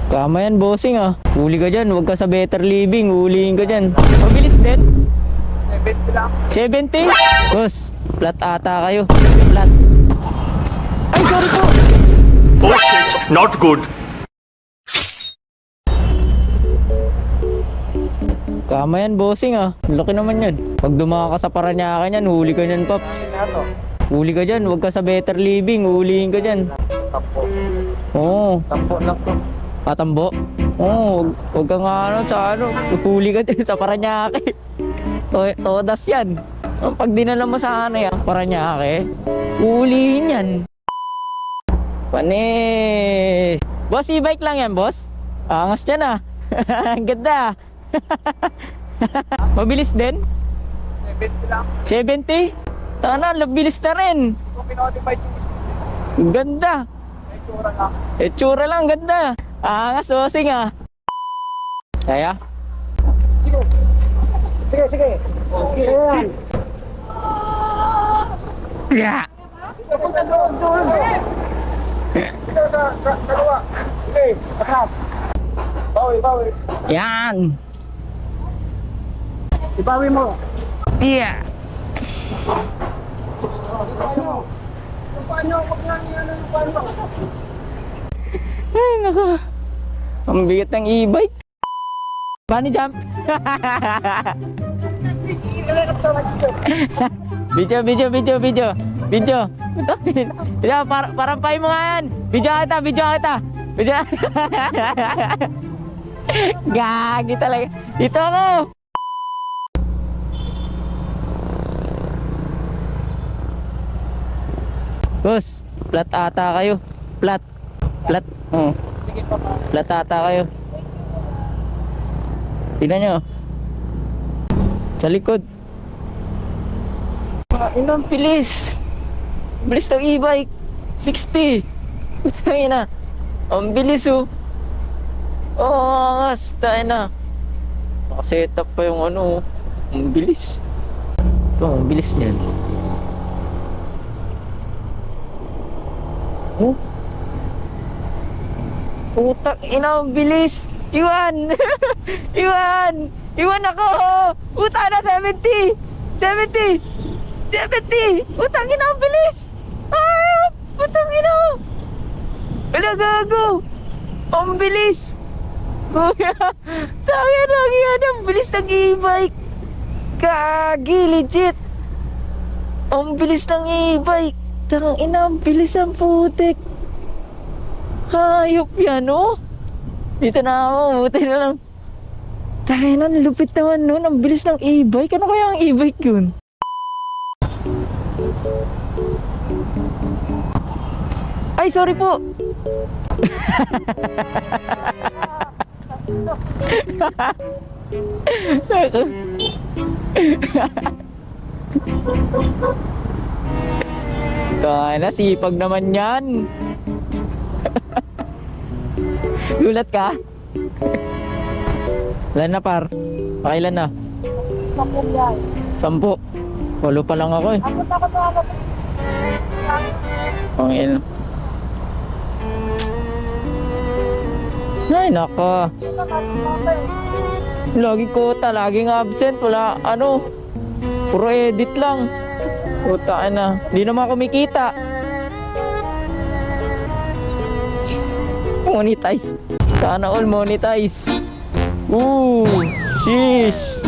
Tama yan, bossing ah. Huli ka dyan, huwag ka sa better living. Huliin ka dyan. Mabilis din. 70 lang. 70? Boss, flat ata kayo. Flat. Ay, sorry po. Oh shit, not good. Tama yan, bossing ah. Laki naman yan. Pag dumaka ka sa Parañaque yan, huli ka dyan, Pops. Ano? Huli ka dyan, huwag ka sa better living. Huliin ka dyan. Tampo. Oo. Tampo lang to. Katambo? Oo, huwag ka nga ano, sa ano. Huli ka dyan sa Parañaque. Todas yan. Pag dinala mo sa ano yan, Parañaque, huliin yan. Panis! Boss, e-bike lang yan, boss? Angas dyan ah. Ang ganda. Mabilis din? 70 lang. 70? Tana, labilis na rin. Kung pinotify yung Ang ganda. may tsura lang. Itsura lang, ganda. Angas, bossing ah. Kaya? Sige. Sige, sige. Sige yan. Yeah. Punta doon, doon. Dito sa kaliwa. Sige, atras. Bawi, bawi. Yan. Ibawi mo. Yeah. Paano? Huwag nga niya ng paano. Ay, naku. Ang bigat ng e-bike. Bunny jump. Video. Video. Yeah, parang pay mo nga yan. Video kita. Gagi talaga. Dito ako. Boss, flat ata kayo. Flat. Oo. Sige pa pa. Flat ata kayo. Tingnan nyo. Sa likod. Inang bilis. Bilis ng e-bike. 60. Tayo na. Ang bilis oh. Angas. Tayo na. Nakasetup pa yung ano. Ang bilis. Ito, ang bilis niyan. Oh. Putak ina, ang bilis. Iwan. Iwan ako. Puta na 70. Putang ina, ang bilis. Ah, putang ina. Wala gago. Ang bilis. Kuya, tayo na yan. Ang bilis ng e-bike. Gagi, legit. Ang bilis ng e-bike. Tang ina, ang bilis ang putik. Hayop yan, oh. Dito na ako, buti na lang. Tayo na, lupit naman nun. Ang bilis ng e-bike. Ano kaya ang e-bike yun? Ay, sorry po. Tayo na, sipag naman yan. Gulat ka? Ilan na par? Pakailan na? 10 yan. 10. Walo pa lang ako eh. Ako na ako na ako. Pangil. Ay nako. Lagi kota, laging absent. Wala ano. Puro edit lang. Puta na. Hindi naman kumikita. Monetize. Sana all monetize. Sheesh.